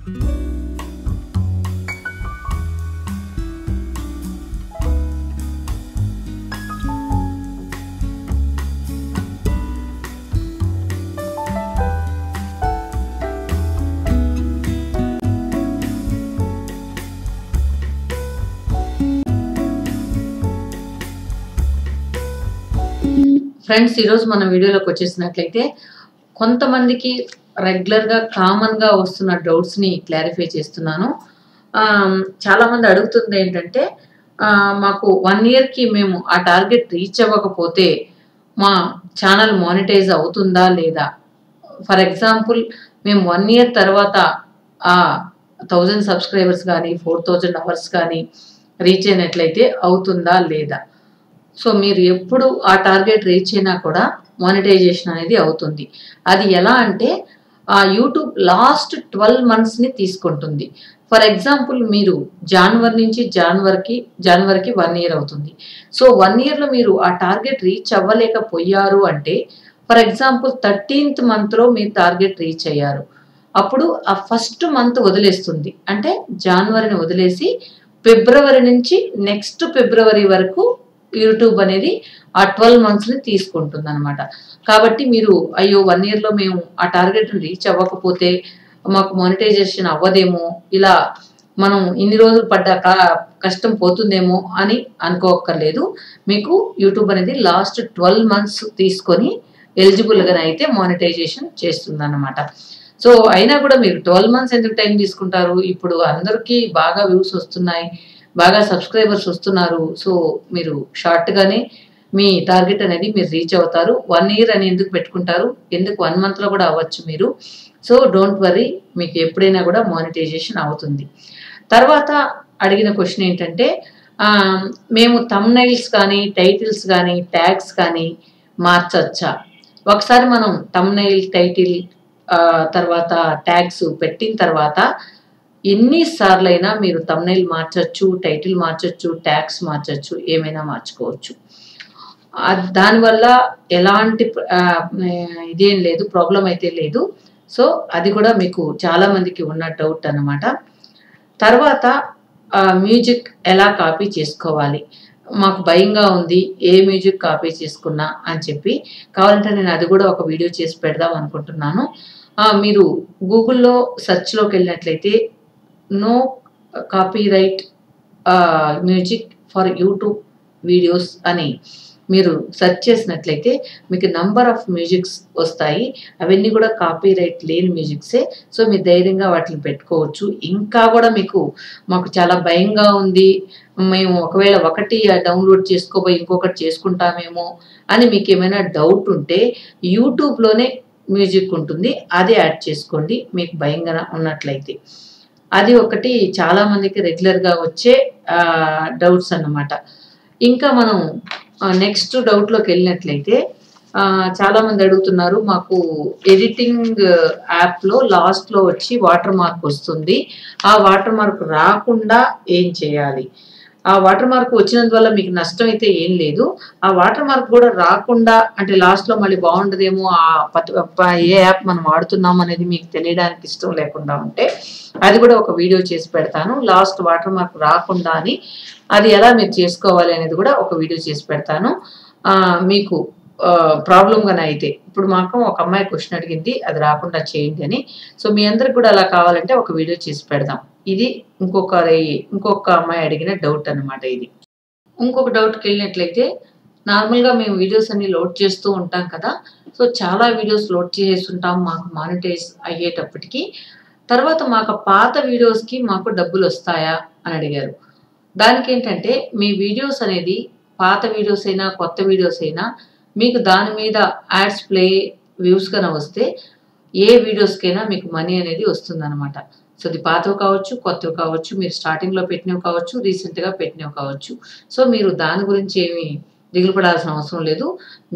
Friends, ఈరోజు మన వీడియోలోకి వచ్చేసినట్లయితే కొంతమందికి రెగ్యులర్గా కామన్గా వస్తున్న డౌట్స్ని క్లారిఫై చేస్తున్నాను. చాలామంది అడుగుతుంది ఏంటంటే, మాకు 1 ఇయర్కి మేము ఆ టార్గెట్ రీచ్ అవ్వకపోతే మా ఛానల్ మానిటైజ్ అవుతుందా లేదా? ఫర్ ఎగ్జాంపుల్, మేము 1 ఇయర్ తర్వాత 1000 సబ్స్క్రైబర్స్ కానీ 4000 అవర్స్ కానీ రీచ్ అయినట్లయితే అవుతుందా లేదా? సో మీరు ఎప్పుడు ఆ టార్గెట్ రీచ్ అయినా కూడా మానిటైజేషన్ అనేది అవుతుంది. అది ఎలా అంటే యూట్యూబ్ లాస్ట్ 12 మంత్స్ని తీసుకుంటుంది. ఫర్ ఎగ్జాంపుల్, మీరు జనవరి నుంచి జనవరికి 1 ఇయర్ అవుతుంది. సో 1 ఇయర్లో మీరు ఆ టార్గెట్ రీచ్ అవ్వలేకపోయారు అంటే, ఫర్ ఎగ్జాంపుల్ 13th మంత్లో మీరు టార్గెట్ రీచ్ అయ్యారు. అప్పుడు ఆ ఫస్ట్ మంత్ వదిలేస్తుంది. అంటే జనవరిని వదిలేసి ఫిబ్రవరి నుంచి నెక్స్ట్ ఫిబ్రవరి వరకు యూట్యూబ్ అనేది ఆ 12 మంత్స్ని తీసుకుంటుంది అనమాట. కాబట్టి మీరు అయ్యో 1 ఇయర్లో మేము ఆ టార్గెట్ని రీచ్ అవ్వకపోతే మాకు మానిటైజేషన్ అవ్వదేమో, ఇలా మనం ఇన్ని రోజులు పడ్డ కష్టం పోతుందేమో అని అనుకోక్కర్లేదు. మీకు యూట్యూబ్ అనేది లాస్ట్ 12 మంత్స్ తీసుకొని ఎలిజిబుల్గా అయితే మానిటైజేషన్ చేస్తుంది అన్నమాట. సో అయినా కూడా మీరు 12 మంత్స్ ఎందుకు టైం తీసుకుంటారు? ఇప్పుడు అందరికీ బాగా వ్యూస్ వస్తున్నాయి, బాగా సబ్స్క్రైబర్స్ వస్తున్నారు. సో మీరు షార్ట్గానే మీ టార్గెట్ అనేది మీరు రీచ్ అవుతారు. 1 ఇయర్ అని ఎందుకు పెట్టుకుంటారు? ఎందుకు 1 మంత్లో కూడా అవ్వచ్చు మీరు. సో డోంట్ వరీ, మీకు ఎప్పుడైనా కూడా మానిటైజేషన్ అవుతుంది. తర్వాత అడిగిన క్వశ్చన్ ఏంటంటే, మేము థంబ్నెయిల్స్ కానీ టైటిల్స్ కానీ ట్యాగ్స్ కానీ మార్చచ్చా? ఒకసారి మనం థంబ్నెయిల్, టైటిల్ తర్వాత ట్యాగ్స్ పెట్టిన తర్వాత ఎన్నిసార్లు అయినా మీరు థంబ్నెయిల్ మార్చచ్చు, టైటిల్ మార్చచ్చు, ట్యాగ్స్ మార్చచ్చు, ఏమైనా మార్చుకోవచ్చు. దానివల్ల ఎలాంటి ఇదేం లేదు, ప్రాబ్లం అయితే లేదు. సో అది కూడా మీకు చాలామందికి ఉన్న డౌట్ అన్నమాట. తర్వాత మ్యూజిక్ ఎలా కాపీ చేసుకోవాలి? మాకు భయంగా ఉంది ఏ మ్యూజిక్ కాపీ చేసుకున్నా అని చెప్పి. కావాలంటే నేను అది కూడా ఒక వీడియో చేసి పెడదాం అనుకుంటున్నాను. మీరు గూగుల్లో సెర్చ్లోకి వెళ్ళినట్లయితే no copyright music for YouTube videos అని మీరు సెర్చ్ చేసినట్లయితే మీకు నంబర్ ఆఫ్ మ్యూజిక్స్ వస్తాయి. అవన్నీ కూడా కాపీరైట్ లేని మ్యూజిక్సే. సో మీరు ధైర్యంగా వాటిని పెట్టుకోవచ్చు. ఇంకా కూడా మాకు చాలా భయంగా ఉంది, మేము ఒకవేళ ఒకటి డౌన్లోడ్ చేసుకోబోయి ఇంకొకటి చేసుకుంటామేమో అని మీకు ఏమైనా డౌట్ ఉంటే యూట్యూబ్లోనే మ్యూజిక్ ఉంటుంది, అదే యాడ్ చేసుకోండి మీకు భయంగా ఉన్నట్లయితే. అది ఒకటి చాలామందికి రెగ్యులర్గా వచ్చే డౌట్స్ అన్నమాట. ఇంకా మనం నెక్స్ట్ డౌట్లోకి వెళ్ళినట్లయితే చాలామంది అడుగుతున్నారు, మాకు ఎడిటింగ్ యాప్లో లాస్ట్లో వచ్చి వాటర్ మార్క్ వస్తుంది, ఆ వాటర్ మార్క్ రాకుండా ఏం చేయాలి? ఆ వాటర్ మార్క్ వచ్చినందువల్ల మీకు నష్టం అయితే ఏం లేదు. ఆ వాటర్ మార్క్ కూడా రాకుండా, అంటే లాస్ట్లో మళ్ళీ బాగుండదేమో, ఏ యాప్ మనం వాడుతున్నాం అనేది మీకు తెలియడానికి ఇష్టం లేకుండా ఉంటే అది కూడా ఒక వీడియో చేసి పెడతాను. లాస్ట్ వాటర్ మార్క్ రాకుండా అని, అది ఎలా మీరు చేసుకోవాలి అనేది కూడా ఒక వీడియో చేసి పెడతాను. మీకు ప్రాబ్లంగానే అయితే ఇప్పుడు మాకు ఒక అమ్మాయి క్వశ్చన్ అడిగింది, అది రాకుండా చేయండి అని. సో మీ అందరికి కూడా అలా కావాలంటే ఒక వీడియో చేసి పెడదాం. ఇది ఇంకొక అమ్మాయి అడిగిన డౌట్ అన్నమాట. ఇది ఇంకొక డౌట్కి వెళ్ళినట్లయితే, నార్మల్గా మేము వీడియోస్ అన్ని లోడ్ చేస్తూ ఉంటాం కదా. సో చాలా వీడియోస్ లోడ్ చేస్తుంటాం మాకు మానిటైజ్ అయ్యేటప్పటికి. తర్వాత మాకు పాత వీడియోస్కి మాకు డబ్బులు వస్తాయా అని అడిగారు. దానికి ఏంటంటే, మీ వీడియోస్ అనేది పాత వీడియోస్ అయినా కొత్త వీడియోస్ అయినా మీకు దాని మీద యాడ్స్ ప్లే వ్యూస్ కన్నా వస్తే ఏ వీడియోస్కైనా మీకు మనీ అనేది వస్తుంది అనమాట. సో అది పాతవి కావచ్చు, కొత్తవి కావచ్చు, మీరు స్టార్టింగ్లో పెట్టినవి కావచ్చు, రీసెంట్గా పెట్టినవి కావచ్చు. సో మీరు దాని గురించి ఏమి దిగులు పడాల్సిన అవసరం లేదు.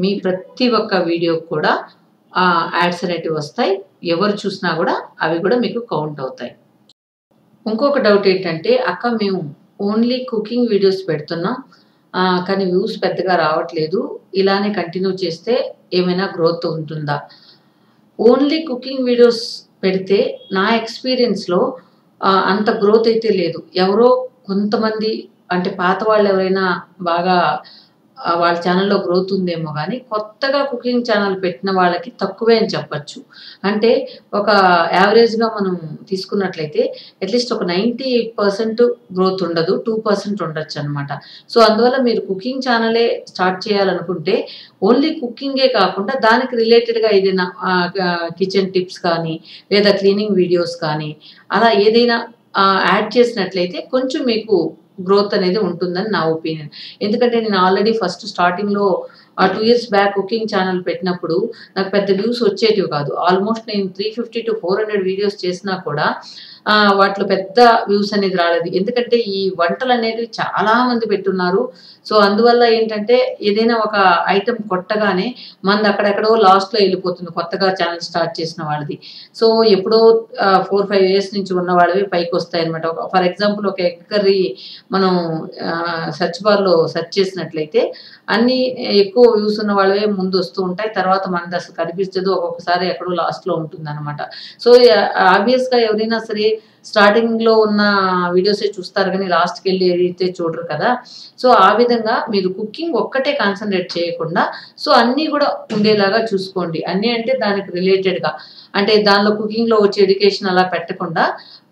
మీ ప్రతి ఒక్క వీడియోకి కూడా యాడ్స్ అనేటివి వస్తాయి. ఎవరు చూసినా కూడా అవి కూడా మీకు కౌంట్ అవుతాయి. ఇంకొక డౌట్ ఏంటంటే, అక్క మేము ఓన్లీ కుకింగ్ వీడియోస్ పెడుతున్నాం, కానీ వ్యూస్ పెద్దగా రావట్లేదు, ఇలానే కంటిన్యూ చేస్తే ఏమైనా గ్రోత్ ఉంటుందా? ఓన్లీ కుకింగ్ వీడియోస్ పెడితే నా ఎక్స్‌పీరియన్స్‌లో అంత గ్రోత్ అయితే లేదు. ఎవరో కొంతమంది అంటే పాత వాళ్ళెవరైనా బాగా వాళ్ళ ఛానెల్‌లో గ్రోత్ ఉందేమో గానీ, కొత్తగా కుకింగ్ ఛానెల్ పెట్టిన వాళ్ళకి తక్కువే అని చెప్పచ్చు. అంటే ఒక యావరేజ్‌గా మనం తీసుకున్నట్లయితే అట్‌లీస్ట్ ఒక 98% గ్రోత్ ఉండదు. 2% ఉండొచ్చనమాట. సో, అందువల్ల మీరు కుకింగ్ ఛానెలే స్టార్ట్ చేయాలనుకుంటే ఓన్లీ కుకింగే కాకుండా దానికి రిలేటెడ్‌గా ఏదైనా కిచెన్ టిప్స్ కానీ, లేదా క్లీనింగ్ వీడియోస్ కానీ, అలా ఏదైనా యాడ్ చేసినట్లయితే కొంచెం మీకు గ్రోత్ అనేది ఉంటుందని నా ఒపీనియన్. ఎందుకంటే నేను ఆల్రెడీ ఫస్ట్ స్టార్టింగ్‌లో 2 ఇయర్స్ బ్యాక్ కుకింగ్ ఛానెల్ పెట్టినప్పుడు నాకు పెద్ద వ్యూస్ వచ్చేటివి కాదు. ఆల్‌మోస్ట్ నేను 350-400 వీడియోస్ చేసినా కూడా వాటిలో పెద్ద వ్యూస్ అనేది రాలేదు. ఎందుకంటే ఈ వంటలనేటివి చాలా మంది పెట్టున్నారు. సో, అందువల్ల ఏంటంటే ఏదైనా ఒక ఐటెమ్ కొట్టగానే మనది అక్కడెక్కడో లాస్ట్‌లో ఎళ్ళిపోతుంది. కొత్తగా ఛానెల్ స్టార్ట్ చేసిన వాళ్ళది. సో, ఎప్పుడో 4, 5 ఇయర్స్ నుంచి ఉన్న వాళ్ళవి పైకొస్తాయన్నమాట. ఫర్ ఎగ్జాంపుల్ ఒక ఎగ్ కర్రీ మనం సెర్చ్ బార్‌లో సెర్చ్ చేసినట్లయితే అన్నీ ఎక్కువ వ్యూస్ ఉన్న వాళ్ళవే ముందొస్తూ ఉంటాయి. తర్వాత మనది అసలు కనిపించదు. ఒక్కొక్కసారి ఎక్కడో లాస్ట్‌లో ఉంటుందనమాట. సో, ఆబ్వియస్‌గా ఎవరైనా సరే స్టార్టింగ్‌లో ఉన్న వీడియోసే చూస్తారు గానీ లాస్ట్‌కెళ్ళి అయితే చూడరు కదా! సో, ఆ విధంగా మీరు కుకింగ్ ఒక్కటే కాన్సంట్రేట్ చేయకుండా సో, అన్నీ గూడా ఉండేలాగా చూసుకోండి. అన్నీ అంటే దానికి రిలేటెడ్‌గా. అంటే దానిలో కుకింగ్‌లో వచ్చే ఎడ్యుకేషన్ అలా పెట్టకుండా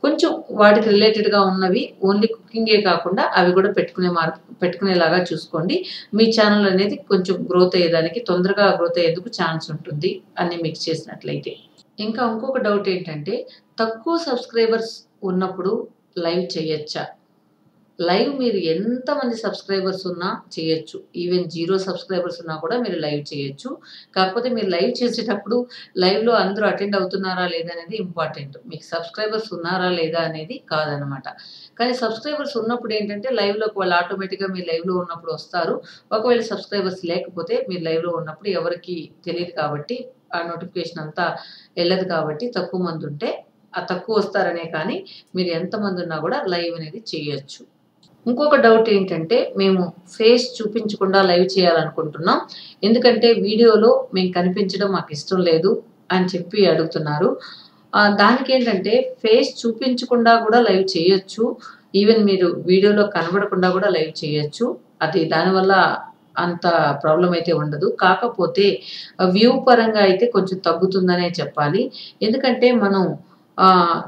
కొంచెం వాటికి రిలేటెడ్‌గా ఉన్నవి ఓన్లీ కుకింగే కాకుండా అవి గూడా పెట్టుకునేలాగా చూసుకోండి. మీ ఛానెల్ అనేది కొంచెం గ్రోత్ అయ్యేదానికి తొందరగా గ్రోత్ అయ్యేందుకు ఛాన్స్ ఉంటుంది అన్నీ మిక్స్ చేసినట్లయితే. ఇంకా ఇంకొక డౌట్ ఏంటంటే తక్కువ సబ్‌స్క్రైబర్స్ ఉన్నప్పుడు లైవ్ చేయొచ్చా? లైవ్ మీరు ఎంతమంది సబ్‌స్క్రైబర్స్ ఉన్నా చేయొచ్చు. ఈవెన్ 0 సబ్‌స్క్రైబర్స్ ఉన్నా కూడా మీరు లైవ్ చేయొచ్చు. కాకపోతే మీరు లైవ్ చేసేటప్పుడు లైవ్‌లో అందరూ అటెండ్ అవుతున్నారా లేదా అనేది ఇంపార్టెంట్. మీకు సబ్‌స్క్రైబర్స్ ఉన్నారా లేదా అనేది కాదనమాట. కానీ సబ్‌స్క్రైబర్స్ ఉన్నప్పుడు ఏంటంటే లైవ్‌లోకి వాళ్ళు ఆటోమేటిక్‌గా మీరు లైవ్‌లో ఉన్నప్పుడు వస్తారు. ఒకవేళ సబ్‌స్క్రైబర్స్ లేకపోతే మీరు లైవ్‌లో ఉన్నప్పుడు ఎవరికీ తెలీదు కాబట్టి ఆ నోటిఫికేషన్ అంతా ఎళ్ళదు కాబట్టి తక్కువ మందుంటే తక్కువ వస్తారనే కానీ మీరు ఎంతమంది ఉన్నా కూడా లైవ్ అనేది చేయొచ్చు. ఇంకొక డౌట్ ఏంటంటే, మేము ఫేస్ చూపించకుండా లైవ్ చేయాలనుకుంటున్నాం. ఎందుకంటే వీడియోలో మేము కనిపించడం మాకిష్టం లేదు అని చెప్పి అడుగుతున్నారు. దానికేంటంటే ఫేస్ చూపించకుండా గూడా లైవ్ చేయొచ్చు. ఈవెన్ మీరు వీడియోలో కనబడకుండా గూడా లైవ్ చేయొచ్చు. అది దానివల్ల అంత ప్రాబ్లమ్ అయితే ఉండదు. కాకపోతే వ్యూ పరంగా అయితే కొంచెం తగ్గుతుందనే చెప్పాలి. ఎందుకంటే మనం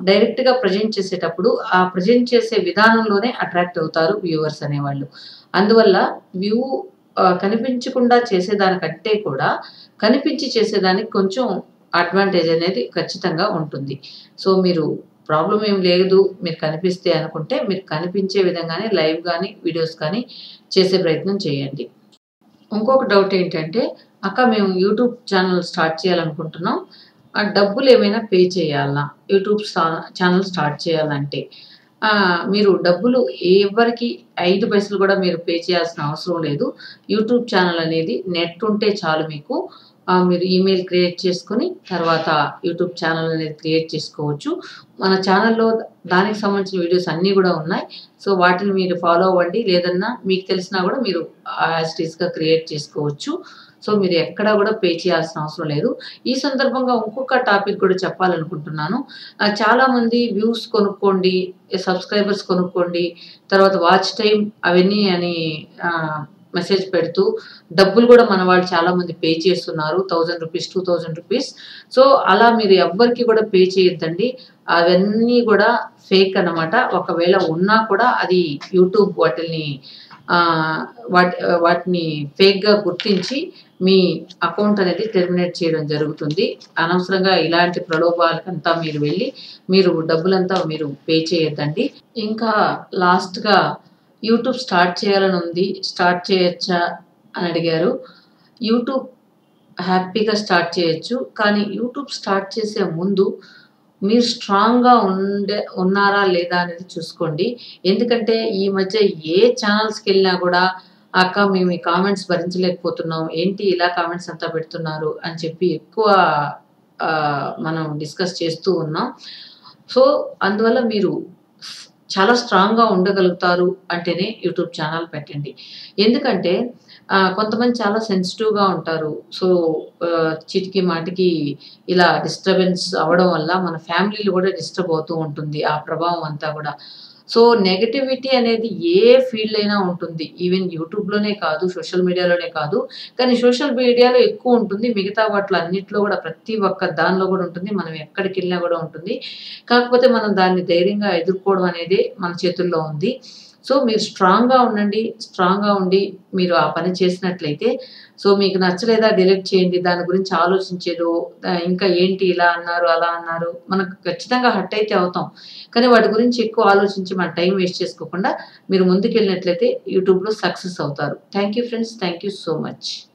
డైరెక్ట్‌గా ప్రెజెంట్ చేసేటప్పుడు, ఆ ప్రెజెంట్ చేసే విధానంలోనే అట్రాక్ట్ అవుతారు వ్యూవర్స్ అనేవాళ్ళు. అందువల్ల వ్యూ కనిపించకుండా చేసేదానికంటే కూడా, కనిపించి చేసేదానికి కొంచెం అడ్వాంటేజ్ అనేది ఖచ్చితంగా ఉంటుంది. సో, మీరు ప్రాబ్లమ్ ఏం లేదు, మీరు కనిపిస్తే అనుకుంటే, మీరు కనిపించే విధంగానే లైవ్ గాని, వీడియోస్ కానీ చేసే ప్రయత్నం చేయండి. ఇంకొక డౌట్ ఏంటంటే, అక్క మేము యూట్యూబ్ ఛానెల్ స్టార్ట్ చేయాలనుకుంటున్నాం. డబ్బులేమైనా పే చేయాలా? యూట్యూబ్ ఛానెల్ స్టార్ట్ చేయాలంటే. మీరు డబ్బులు ఎవ్వరికీ 5 పైసలు కూడా మీరు పే చేయాల్సిన అవసరం లేదు. యూట్యూబ్ ఛానెల్ అనేది నెట్ ఉంటే చాలు మీకు. మీరు ఈమెయిల్ క్రియేట్ చేసుకొని, తర్వాత యూట్యూబ్ ఛానెల్ అనేది క్రియేట్ చేసుకోవచ్చు. మన ఛానెల్‌లో దానికి సంబంధించిన వీడియోస్ అన్నీ గూడా ఉన్నాయి. సో, వాటిని మీరు ఫాలో అవ్వండి. లేదన్నా మీకు తెలిసినా గూడా మీరు యాజ్ ఇట్ ఈస్‌గా క్రియేట్ చేసుకోవచ్చు. సో, మీరు ఎక్కడ గూడా పే చేయాల్సిన అవసరం లేదు. ఈ సందర్భంగా ఇంకొక టాపిక్ గూడా చెప్పాలనుకుంటున్నాను. చాలామంది వ్యూస్ కొనుక్కోండి, సబ్‌స్క్రైబర్స్ కొనుక్కోండి, తర్వాత వాచ్ టైమ్ అవన్నీ అని మెసేజ్ పెడుతూ డబ్బులు గూడా మన వాళ్ళు చాలామంది పే చేస్తున్నారు. రూ. 1000, రూ. 2000. సో, అలా మీరు ఎవ్వరికీ గూడా పే చేయొద్దండి. అవన్నీ గూడా ఫేక్ అన్నమాట. ఒకవేళ ఉన్నా కూడా అది యూట్యూబ్ వాటిల్ని ఆహ్, వాటిని ఫేక్‌గా గుర్తించి మీ అకౌంట్ అనేది టెర్మినేట్ చేయడం జరుగుతుంది. అనవసరంగా ఇలాంటి ప్రలోభాలకంతా మీరు వెళ్లి మీరు డబ్బులంతా మీరు పే చేయొద్దండి. ఇంకా లాస్ట్‌గా యూట్యూబ్ స్టార్ట్ చేయాలని ఉంది. స్టార్ట్ చేయొచ్చా అని అడిగారు. యూట్యూబ్ హ్యాపీగా స్టార్ట్ చేయొచ్చు. కానీ యూట్యూబ్ స్టార్ట్ చేసే ముందు మీరు స్ట్రాంగ్‌గా ఉన్నారా లేదా అనేది చూసుకోండి. ఎందుకంటే ఈ మధ్య ఏ ఛానెల్స్‌కెళ్ళినా గూడా అక్క మేము ఈ కామెంట్స్ భరించలేకపోతున్నాం. ఏంటి ఇలా కామెంట్స్ అంతా పెడుతున్నారు అని చెప్పి ఎక్కువ మనం డిస్కస్ చేస్తూ ఉన్నాం. సో, అందువల్ల మీరు చాలా స్ట్రాంగ్‌గా ఉండగలుగుతారు అంటేనే యూట్యూబ్ ఛానల్ పెట్టండి. ఎందుకంటే కొంతమంది చాలా సెన్సిటివ్‌గా ఉంటారు. సో, చీటికి మాటికి ఇలా డిస్టర్బెన్స్ అవ్వడం వల్ల మన ఫ్యామిలీలో గూడా డిస్టర్బ్ అవుతూ ఉంటుంది. ఆ ప్రభావం అంతా గూడా. సో, నెగటివిటీ అనేది ఏ ఫీల్డ్ అయినా ఉంటుంది. ఈవెన్ యూట్యూబ్‌లోనే కాదు, సోషల్ మీడియాలోనే కాదు. కానీ సోషల్ మీడియాలో ఎక్కువ ఉంటుంది. మిగతా వాటిలో అన్నిట్లో గూడా ప్రతి ఒక్క దానిలో గూడా ఉంటుంది. మనం ఎక్కడికెళ్ళినా గూడా ఉంటుంది. కాకపోతే మనం దాన్ని ధైర్యంగా ఎదుర్కోవడం అనేది మన చేతుల్లో ఉంది. సో, మీరు స్ట్రాంగ్‌గా ఉండండి. స్ట్రాంగ్‌గా ఉండి మీరు ఆ పని చేసినట్లయితే సో, మీకు నచ్చలేదా డిలీట్ చేయండి. దాని గురించి ఆలోచించేదో ఇంకా ఏంటి ఇలా అన్నారు, అలా అన్నారు. మనకు ఖచ్చితంగా హర్ట్ అయితే అవుతాం. కానీ వాటి గురించి ఎక్కువ ఆలోచించి మన టైం వేస్ట్ చేసుకోకుండా మీరు ముందుకెళ్ళినట్లయితే యూట్యూబ్‌లో సక్సెస్ అవుతారు. Thank you friends. Thank you so much.